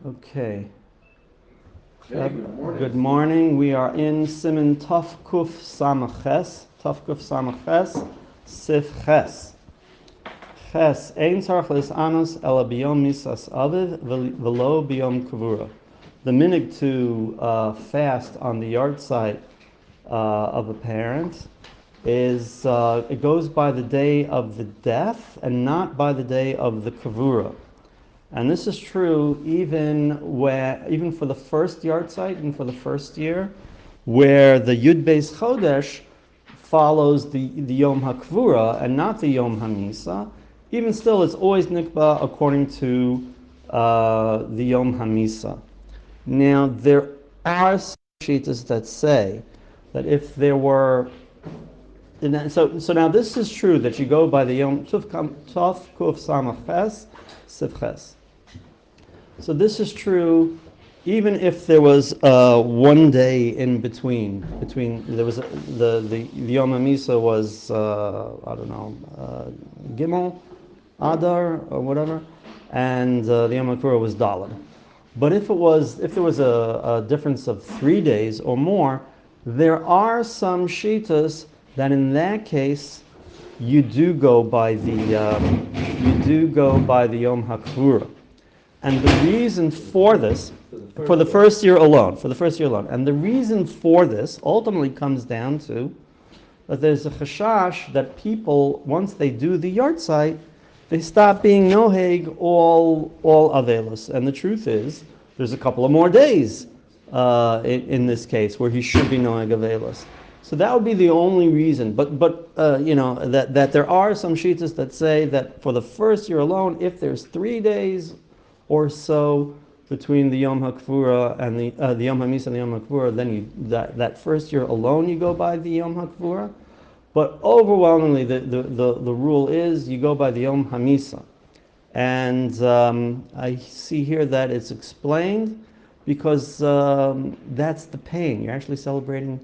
Okay. Hey, good morning. Good morning. We are in Siman Taf Kuf Samach Ches, Sif Ches. Ches, Ein Tzarech Lis'anos Ela Biyom Misas Aviv Velo Biyom Kavura. The minig to fast on the Yahrtzeit of a parent is it goes by the day of the death and not by the day of the Kavura. And this is true even for the first Yahrtzeit and for the first year, where the Yud Beis Chodesh follows the Yom HaKvura and not the Yom HaMisa. Even still, it's always nikba according to the Yom HaMisa. Now, there are some shittas that say that if there were so now this is true that you go by the Yom Tov Kuf Samach Ches Sif Ches. So this is true even if there was one day in between there was the Yom HaMisa was I don't know Gimel Adar or whatever, and the Yom HaKurah was Daled. But if there was a difference of 3 days or more, there are some shitas that in that case you do go by the Yom HaKurah. And the reason for this, for the first year alone, and the reason for this ultimately comes down to that there's a chashash that people, once they do the Yahrtzeit, they stop being noheg all avelos. And the truth is, there's a couple of more days in this case where he should be noheg avelos. So that would be the only reason. But that there are some shittas that say that for the first year alone, if there's 3 days or so between the Yom HaKvura and the Yom HaMisa and the Yom HaKvura, then that first year alone you go by the Yom HaKvura. But overwhelmingly, the rule is you go by the Yom HaMisa. And I see here that it's explained because that's the pain. You're actually celebrating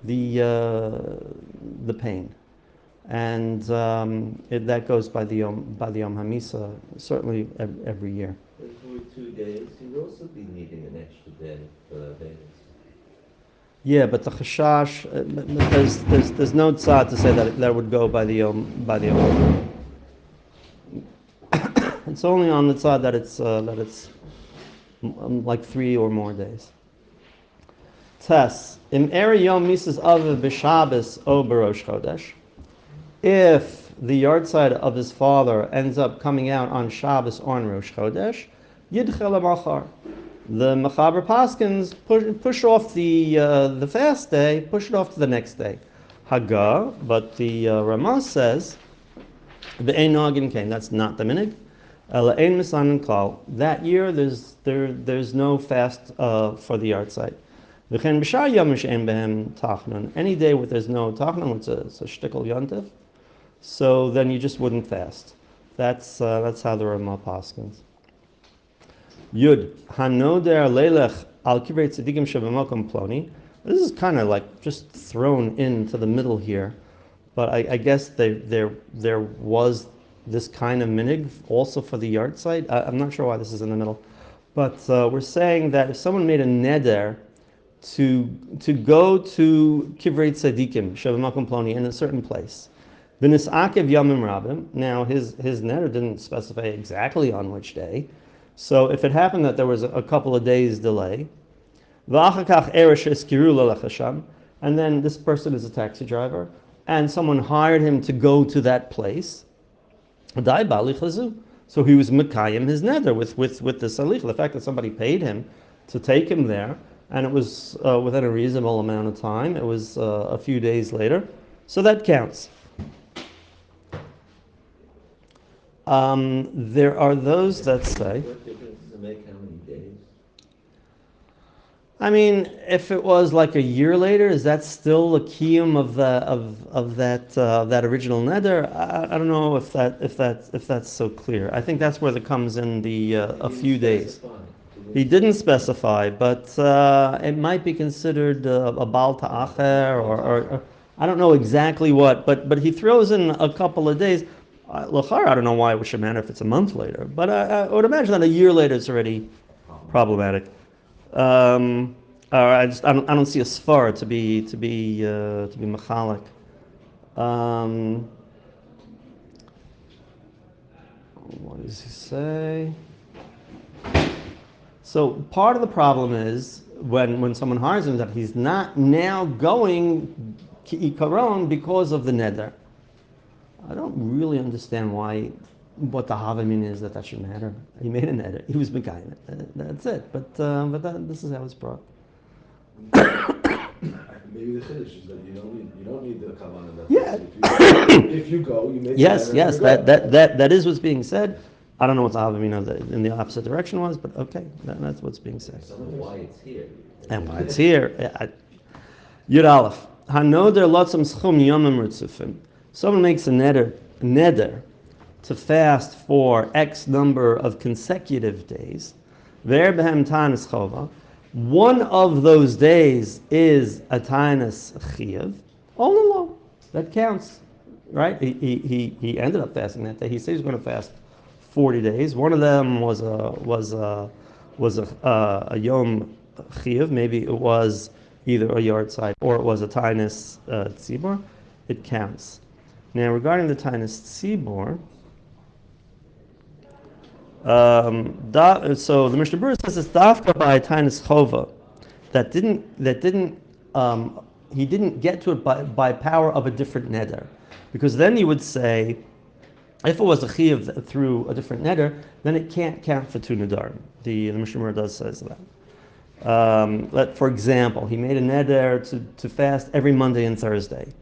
the pain. And that goes by the Yom HaMisa, certainly every year. And for 2 days, you'd also be needing an extra day for Avelis. Yeah, but the chashash, there's no tzad to say that would go by the Yom. It's only on the tzad that it's like 3 or more days. Tes in eri Yom Misas Aviv b'Shabbos o b'Rosh Chodesh. If the Yahrtzeit of his father ends up coming out on Shabbos or on Rosh Chodesh, Yidchel Machar. The Mechaber Paskins push off the fast day, push it off to the next day. Haga, but the Ramah says, Ve'ein Nagin Kain, that's not the minig. Ein Misanin Klal. That year there's no fast for the Yahrtzeit. V'chein B'shar Yom She'ein Behem Tachnun. Any day where there's no Tachnun, it's a shtickle yontif. So then you just wouldn't fast. That's how the Ramah paskins. Yud hanoder leilech al kivrei tzadikim shebamakom ploni. This is kind of like just thrown into the middle here, but I guess there was this kind of minig also for the Yahrtzeit. I'm not sure why this is in the middle, but we're saying that if someone made a neder to go to kivrei tzadikim shebamakom ploni in a certain place. V'nisakev yamim rabim. Now his neder didn't specify exactly on which day, so if it happened that there was a couple of days delay, v'achakach eresh eskiru lelechasham, and then this person is a taxi driver, and someone hired him to go to that place, dai bali chazu. So he was mekayim his neder with the salich, the fact that somebody paid him to take him there, and it was within a reasonable amount of time. It was a few days later, so that counts. There are those that say. What difference does it make how many days? I mean, if it was like a year later, is that still the kiyum of that original neder? I don't know if that's so clear. I think that's where it comes in the a few days. He didn't specify, but it might be considered a bal ta'acher or I don't know exactly what, but he throws in a couple of days. I don't know why it should matter if it's a month later, but I would imagine that a year later it's already problematic. Or I don't see a svar to be mechalik. What does he say? So part of the problem is when someone hires him that he's not now going ki'ikaron because of the neder. I don't really understand what the havamin is that should matter. He made a neder. He was mekayim it. That's it. But this is how it's brought. Maybe the chiddush is that you don't need the kavanah. Yeah. If you go, you make Yes, the yes. That is what's being said. I don't know what the havamin in the opposite direction was, but okay, that's what's being said. Some of why it's here. And why it's here. Yud Aleph. Hanoder lotzam schum yomim ritzufim. Someone makes a neder to fast for X number of consecutive days. Ver behem tanis chova. One of those days is a tanis chiyav. All along, that counts, right? He ended up fasting that day. He said he's going to fast 40 days. One of them was a yom chiyav. Maybe it was either a Yahrtzeit or it was a tanis tzibor. It counts. Now, regarding the tanis tzibor, so the Mishnah Berurah says it's dafka by tanis chova he didn't get to it by power of a different neder, because then you would say if it was a chiyuv through a different neder, then it can't count for two nedarim. The Mishnah Berurah does says that. For example, he made a neder to fast every Monday and Thursday.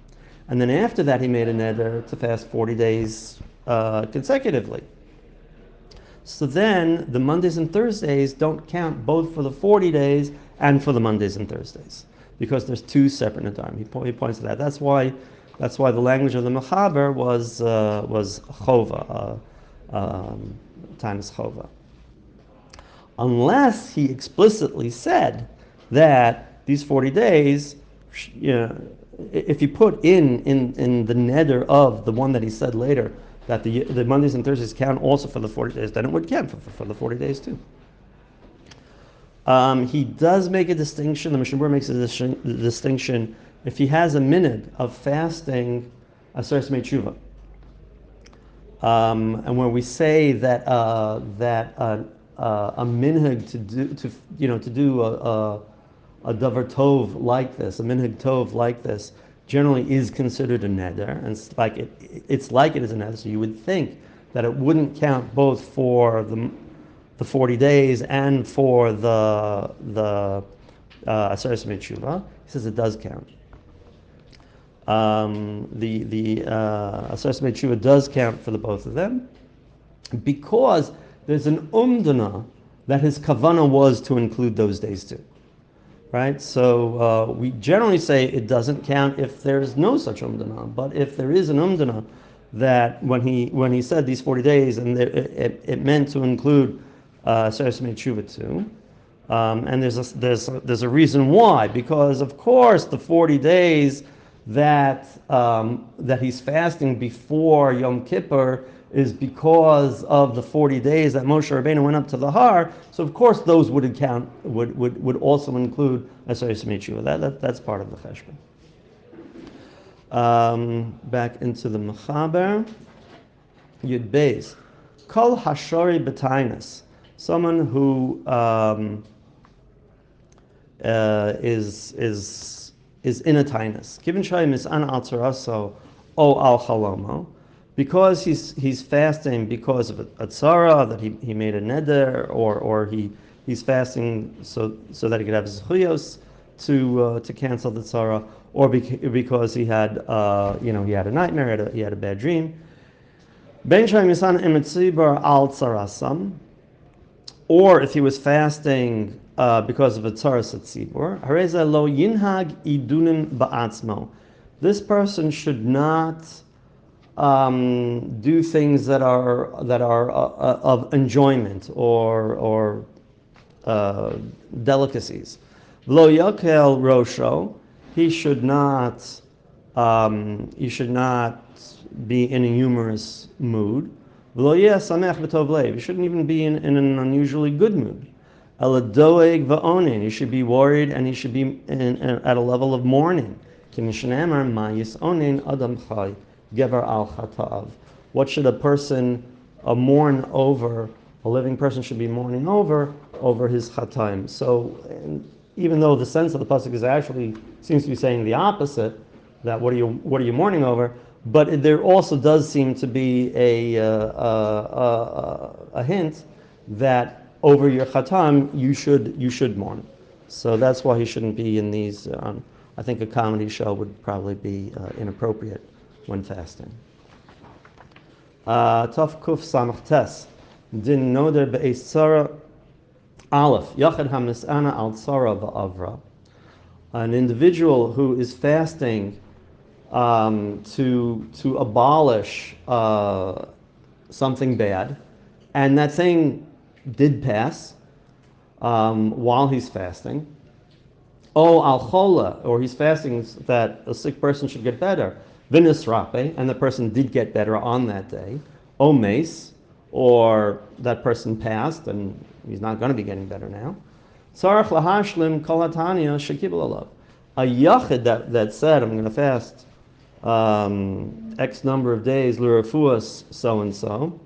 And then after that, he made a neder to fast 40 days consecutively. So then the Mondays and Thursdays don't count both for the 40 days and for the Mondays and Thursdays, because there's two separate nedarim. He points to that. That's why the language of the mechaber was chova, times chova. Unless he explicitly said that these 40 days, if you put in the neder of the one that he said later, that the Mondays and Thursdays count also for the 40 days, then it would count for the 40 days too. He does make a distinction, the Mishnah Berurah makes a distinction, if he has a minhag of fasting Aseres Yemei Tshuva. And when we say that a minhag to do a davar tov like this, a minhag tov like this, generally is considered a neder, and it's like it is a neder. So you would think that it wouldn't count both for the 40 days and for the Aseres Yemei Tshuva. He says it does count. The Aseres Yemei Tshuva does count for the both of them, because there's an umdana that his kavanah was to include those days too. Right? So we generally say it doesn't count if there's no such umdana. But if there is an umdana that when he said these 40 days, and it meant to include Aseres Yemei Tshuva too, and there's a reason why, because of course the 40 days that he's fasting before Yom Kippur is because of the 40 days that Moshe Rabbeinu went up to the Har. So of course those would also include Aseres Yemei Tshuva. That's part of the cheshbon. Back into the mechaber. Yud Beis. Kol hashori b'tainas. Someone who is in a tainus. Given shayim is an al tzaraso o al chalomo, because he's fasting because of a tzara, that he made a neder, or he's fasting so that he could have his chuyos to cancel the tzara, or because he had he had a nightmare, he had a bad dream. Ben shayim misan emetzibar al tzarasam, or if he was fasting because of a tzaras tzibur, hareza lo yinhag idunim ba'atzmo. This person should not do things that are of enjoyment or delicacies. Lo yakel rosho. He should not be in a humorous mood. V'lo yeh samech b'tov lev. He shouldn't even be in an unusually good mood. Eladoeg va'onin. He should be worried and he should be at a level of mourning. Kimishnamar ma'yis onin adam chai gever al chata'av. What should a person mourn over? A living person should be mourning over his chataim. So, even though the sense of the pasuk is actually seems to be saying the opposite, that what are you mourning over? But there also does seem to be a hint that over your chatam you should mourn. So that's why he shouldn't be in these. I think a comedy show would probably be inappropriate when fasting. Taf kuf samach tes din noder be'es tzara aleph yachad hamisana al tzara va'avra. An individual who is fasting to abolish something bad, and that thing did pass while he's fasting. Oh, al chola, or he's fasting that a sick person should get better. Vinis rape, and the person did get better on that day. O mace, or that person passed and he's not going to be getting better now. Tzarach lahashlim kol hatanya shekibel alav. A yachid that said, I'm going to fast X number of days, l'refuas so and so.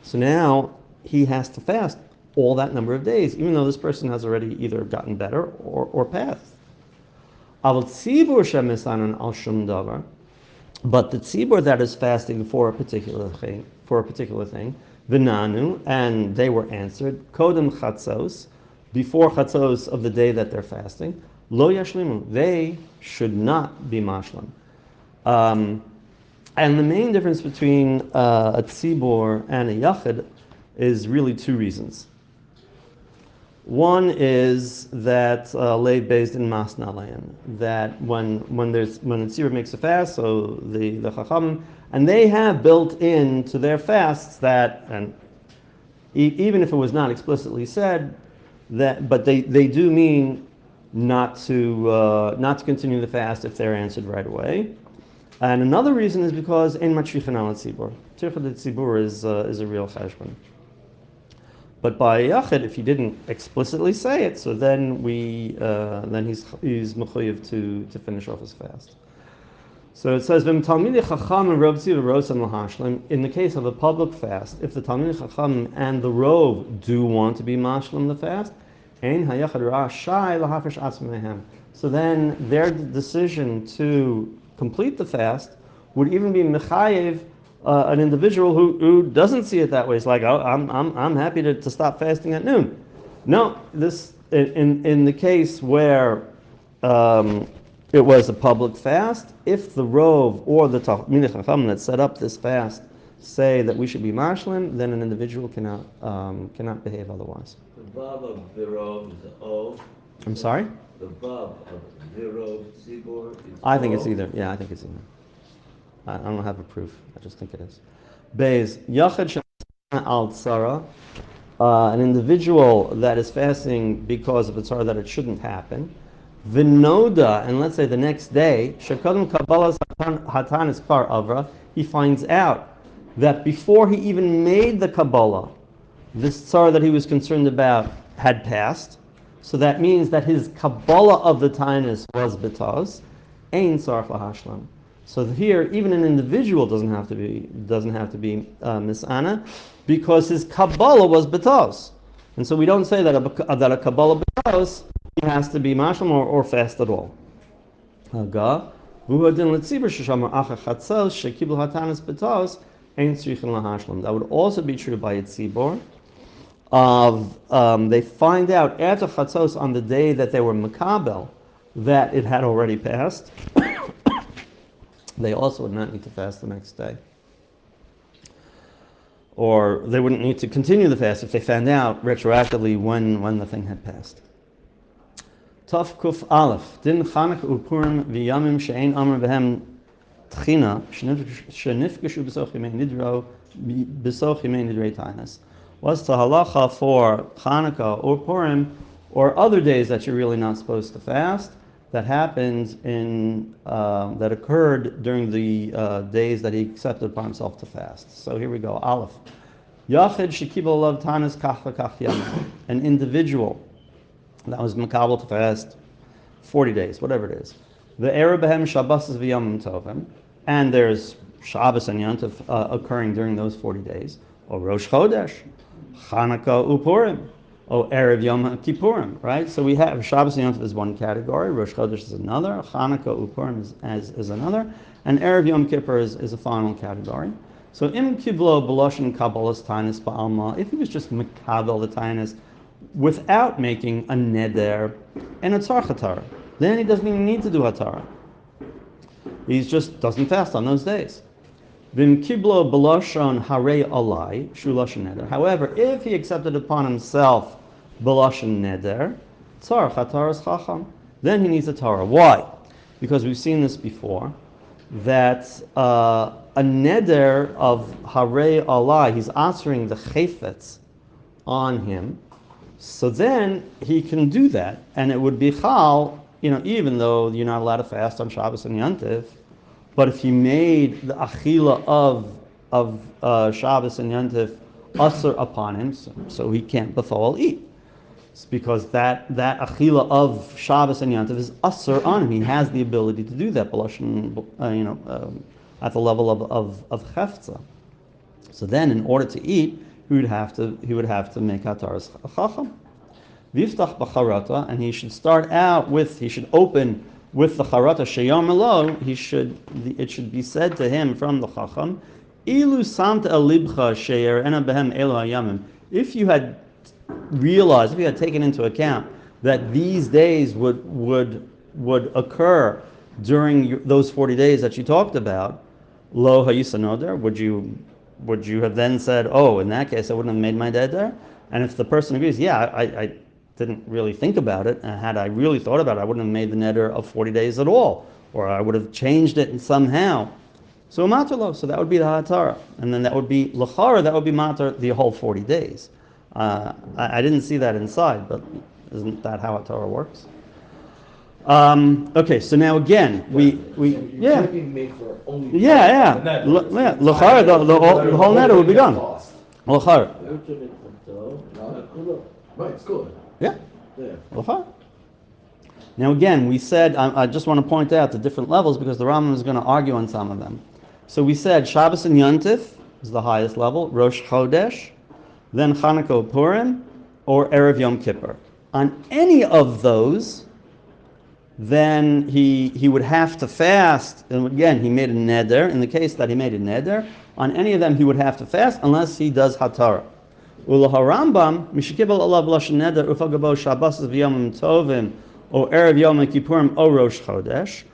So now he has to fast all that number of days, even though this person has already either gotten better or passed. Aval tzibur shemisanan al shum davar. But the tzibur that is fasting for a particular thing, v'nanu, and they were answered, kodem chatzos, before chatzos of the day that they're fasting, lo yashlimu, they should not be mashlam. And the main difference between a tzibur and a yachid is really two reasons. One is that laid based in masnalayan, that when a tzibur makes a fast, so the chacham, and they have built into their fasts that, and even if it was not explicitly said, that, but they do mean not to continue the fast if they're answered right away. And another reason is because ein matrichan al tzibur. Tirchad tzibur is a real cheshbon. But by yachid, if he didn't explicitly say it, so then he's mechuyev to finish off his fast. So it says, in the case of a public fast, if the Talmidei Chacham and the Rov do want to be mashlim the fast, so then their decision to complete the fast would even be mechayev an individual who doesn't see it that way. It's like, oh, I'm happy to stop fasting at noon. No, this in the case where it was a public fast, if the Rov or the Talmidei Chacham that set up this fast say that we should be mashlim, then an individual cannot behave otherwise. The vav of Virov is O. I'm sorry? The vav of Virov Tzibur is I think O. it's either. Yeah, I think it's either. I don't have a proof. I just think it is. Beis Yachad Shana al Tzara, an individual that is fasting because of a tzara that it shouldn't happen. Vinoda, and let's say the next day, Shekadam Kabbalah Hatanis Kar Avra, he finds out that before he even made the Kabbalah, this tzara that he was concerned about had passed. So that means that his Kabbalah of the Tainus was betaz, ein tzarach lahashlam. So here, even an individual doesn't have to be misana, because his Kabbalah was betaz, and so we don't say that a Kabbalah betaz he has to be mashlam or fast at all. That would also be true by a tzibor. They find out after chatzos on the day that they were makabel that it had already passed. They also would not need to fast the next day. Or they wouldn't need to continue the fast if they found out retroactively when the thing had passed. Taf Kuf Aleph. Din Chanuk Upurim v'yamim she'ein amr v'hem tchina shenifgeshu b'soch yimei nidrei tainas. What's the halacha for Hanukkah or Purim or other days that you're really not supposed to fast? That happened that occurred during the days that he accepted upon himself to fast. So here we go. Aleph. Yachid shekibel alav tanis kach v'kach yam. An individual that was makabel to fast 40 days, whatever it is. The Erev Behem Shabbos v'Yomim Tovim, and there's Shabbos and Yontif occurring during those 40 days. Or Rosh Chodesh, Chanukah Upurim, or Erev Yom Kippurim, right? So we have Shabbos and Yontif is one category, Rosh Chodesh is another, Chanukah Upurim is another, and Erev Yom Kippur is a final category. So Im Kiblo Beloshin Kabbalas Tainis Ba'alma, if he was just Makabel the Tainis without making a Neder and a Tzar Chatara, then he doesn't even need to do Hatara. He just doesn't fast on those days. Vim Kiblo Beloshin Hare Alai Shulashin Neder. However, if he accepted upon himself Beloshin Neder, Tzar Chataras Chacham, then he needs a Torah. Why? Because we've seen this before, that a neder of Harei Allah, he's answering the chayfetz on him, so then he can do that, and it would be chal, even though you're not allowed to fast on Shabbos and Yantiv, but if he made the achila of Shabbos and Yantiv usher upon him, so he can't befall eat. It's because that achila of Shabbos and Yantiv is usher on him. He has the ability to do that, at the level of chefza. So then, in order to eat, he would have to make hataras chacham. Viftach b'charata, and he should open with the charata sheyom elo. It should be said to him from the chacham, ilu samta el libcha sheyer ena behem elo hayamim. If you had realized, if you had taken into account that these days would occur during those 40 days that you talked about, lo hayisanoder, would you have then said, oh, in that case I wouldn't have made my neder? And if the person agrees, yeah, I didn't really think about it, and had I really thought about it, I wouldn't have made the neder of 40 days at all, or I would have changed it somehow. So matar, so that would be the hatara, and then that would be lachara, that would be matar the whole 40 days. I didn't see that inside, but isn't that how a Torah works? Okay, so now again, You're taking me for only L'chara, the whole neder would be gone. L'chara. Right, it's good. Yeah. Yeah. L'chara. Now again, we said, I just want to point out the different levels because the Rambam is going to argue on some of them. So we said Shabbos and Yontif is the highest level, Rosh Chodesh, then Chanukah Purim, or Erev Yom Kippur. On any of those, then he would have to fast. And again, he made a neder. In the case that he made a neder, on any of them he would have to fast unless he does hatara. Ula harambam mishikibel Allah b'lashen neder ufagabo shabbos v'yomim tovim or erev yom kippurim or rosh chodesh.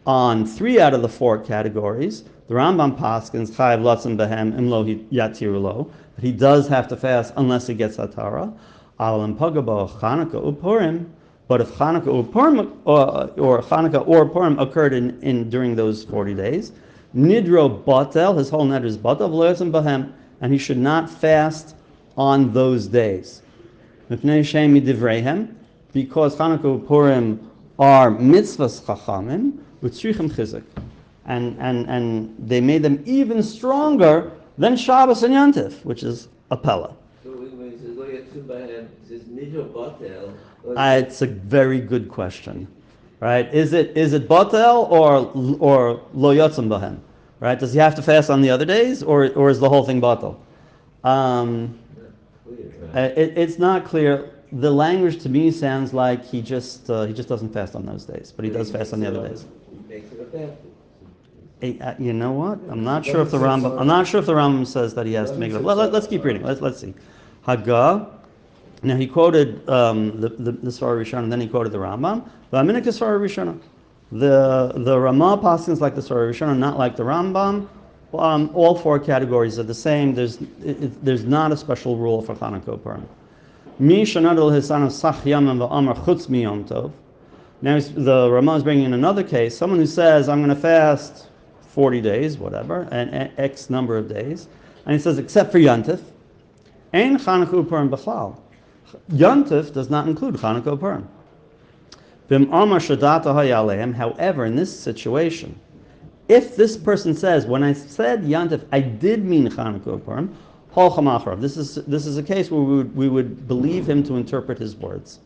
On 3 out of the 4 categories, the Rambam paskins chayav latzim behem imlo yatirulo. But he does have to fast unless he gets hatara. Alam pagabo Chanukah upurim. But if Chanukah or Purim or Chanukah or Purim occurred in during those 40 days, Nidro Batel, his whole neder is Batel v'lo bahem, and he should not fast on those days. Mipnei Shem midivreihem, because Chanukah or Purim are mitzvahs chachamim with tzrichem chizuk, and they made them even stronger than Shabbos and Yantif, which is a pella. So when he says lo yatzum bahem, he says nidro batel. It's a very good question, right? Is it batel or lo yotzim bahem, right? Does he have to fast on the other days, or is the whole thing batel? It's not clear. The language to me sounds like he just doesn't fast on those days, but he does fast on the other days. He makes it a fast. You know what? I'm not sure if the Rambam says that he has to make it up. Let's keep reading. Let's see. Haggah. Now he quoted the Sfara Rishona, and then he quoted the Rambam. V'aminik Sfara Rishona. The Ramah paskins like the Sfara Rishona, not like the Rambam. All 4 categories are the same. There's not a special rule for Chanukah Purim. Mi shanadol hisanav sach yamim v'amar chutz miyom tov. Now the Ramah is bringing in another case. Someone who says, I'm going to fast 40 days, whatever, and X number of days, and he says, except for Yantif, ein Chanukah Purim b'chlal. Yantif does not include Chanukah Purim. However, in this situation, if this person says, when I said Yantif, I did mean Chanukah Purim, this is a case where we would believe him to interpret his words.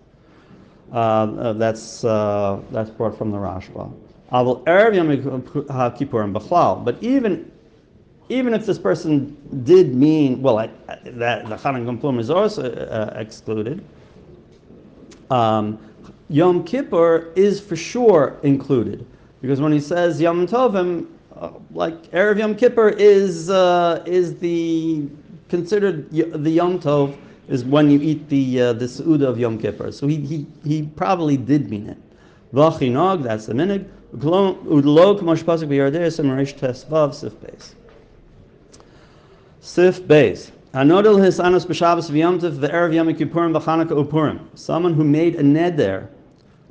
That's brought from the Rashba. Avol erev Yom Kippurim b'chlal. But even if this person did mean, well, that the Chanukah Purim is also excluded, Yom Kippur is for sure included, because when he says Yom Tovim, like Erev Yom Kippur is the considered the Yom Tov is when you eat the Seudah of Yom Kippur. So he probably did mean it. V'chinog, that's the minig. Udlo k'mosh pasuk b'yardei semarish tesvav sif beis. Sif beis. Hanodel hisanos b'Shabbos v'Yom Tov v'Erev Yom Kippurim v'Chanukah uPurim. Someone who made a neder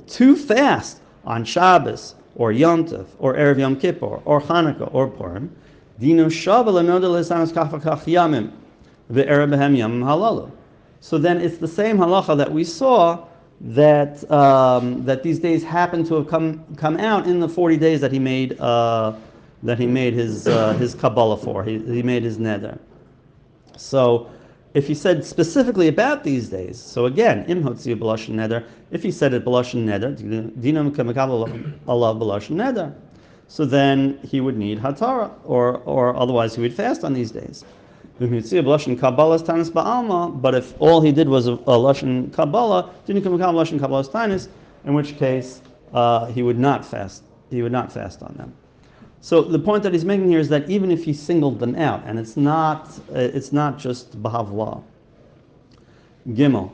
to fast on Shabbos or Yom Tov or Erev Yom Kippur or Chanukah or Purim, dino shava l'nodel hisanos kafakach yamim v'Erev behem yamim halalu. So then it's the same halacha that we saw that that these days happen to have come out in the 40 days that he made his Kabbalah for. He made his neder. So if he said specifically about these days, so again, im hotziu b'lashon neder, if he said it b'lashon neder, dinam k'mekabel alav b'lashon neder, so then he would need hatara, or otherwise he would fast on these days. But if all he did was a lashon Kabbalah, didn't come lashon Kabbalah's tanis, in which case he would not fast. He would not fast on them. So the point that he's making here is that even if he singled them out, and it's not just b'havla. Gimel.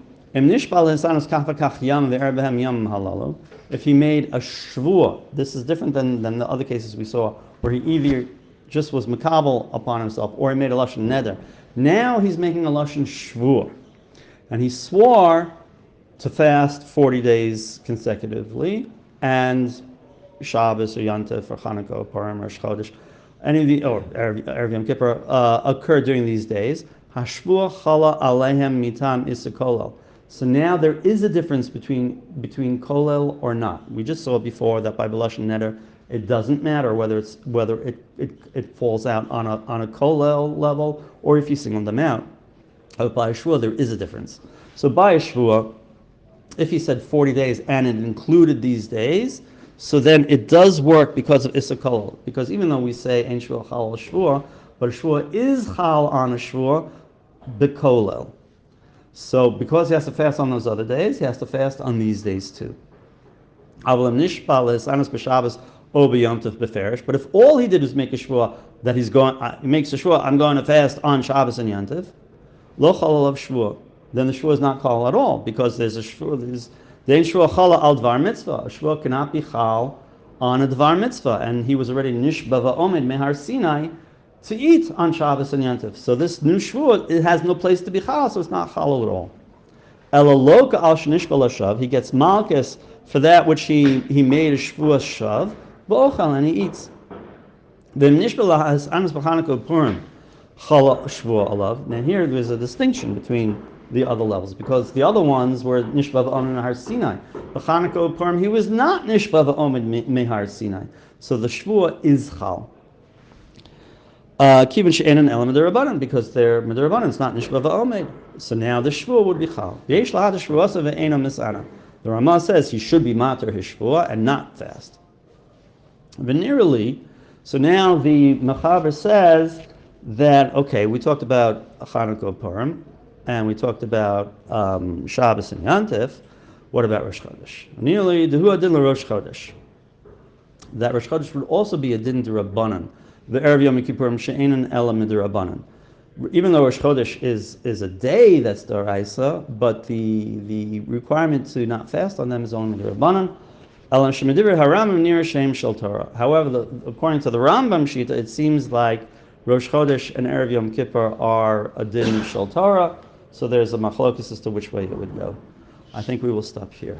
If he made a shvua, this is different than the other cases we saw, where he either just was makabel upon himself, or he made a lashon neder. Now he's making a lashon shvua, and he swore to fast 40 days consecutively, and Shabbos or Yantif or Chanukah or Purim or Rosh Chodesh, any of the or Erev Yom Kippur occurred during these days. Hashvua chala alehem mitam isakolel. So now there is a difference between kolel or not. We just saw before that by b'lashon neder, it doesn't matter whether it falls out on a kolel level or if you single them out. But by a shvua there is a difference. So by a shvua, if he said 40 days and it included these days, so then it does work because of Issa Kolel. Because even though we say Ein Shvua Chal Shvua, but a Shvua is Chal on a Shvua B'Kolel. So because he has to fast on those other days, he has to fast on these days too. But if all he did was make a Shvua that he makes a Shvua, I'm going to fast on Shabbos and Yantiv, Lo Chal of Shvua, then the Shvua is not Chal at all, because there's a Shvua, the Ein Shvua Chala al Dvar Mitzvah. A Shvua cannot be Chal on a Dvar Mitzvah, and he was already Nishba va'omed mehar Sinai to eat on Shabbos and Yantiv. So this new Shvua, it has no place to be Chal, so it's not Chal at all. Elaloka al Shnishba l'shav, he gets Malchus for that which he made a Shvua shav, v'ochal, and he eats. The Nishba l'has anas b'Chanukah Purim Chala Shvua alav. Now here there's a distinction between the other levels, because the other ones were Nishba v'Omed Mehar Sinai. The Chanukah Purim, he was not Nishba v'Omed Mehar Sinai. So the Shvua is Chal. Kivin she'enan elam mid'Rabbanan, because they're mid'Rabbanan, it's not Nishba v'Omed. So now the Shvua would be Chal. V'yesh lahad shvuasa ve'eno misana. The Ramah says he should be mater his Shvua and not fast. Venerally, so now the Mechaber says that, okay, we talked about Chanukah Purim, and we talked about Shabbos and Yantif. What about Rosh Chodesh? Nearly dehu adin Rosh Chodesh. That Rosh Chodesh would also be a din d'Rabbanan. The Erev Yom Kippurim she'enan ela mid'Rabbanan. Even though Rosh Chodesh is a day that's d'Oraisa, but the requirement to not fast on them is only mid'Rabbanan. Elam shemedivrei haRambam nira shem shel Torah. However, according to the Rambam Shita, it seems like Rosh Chodesh and Erev Yom Kippur are a din shel Torah. So there's a machlokes as to which way it would go. I think we will stop here.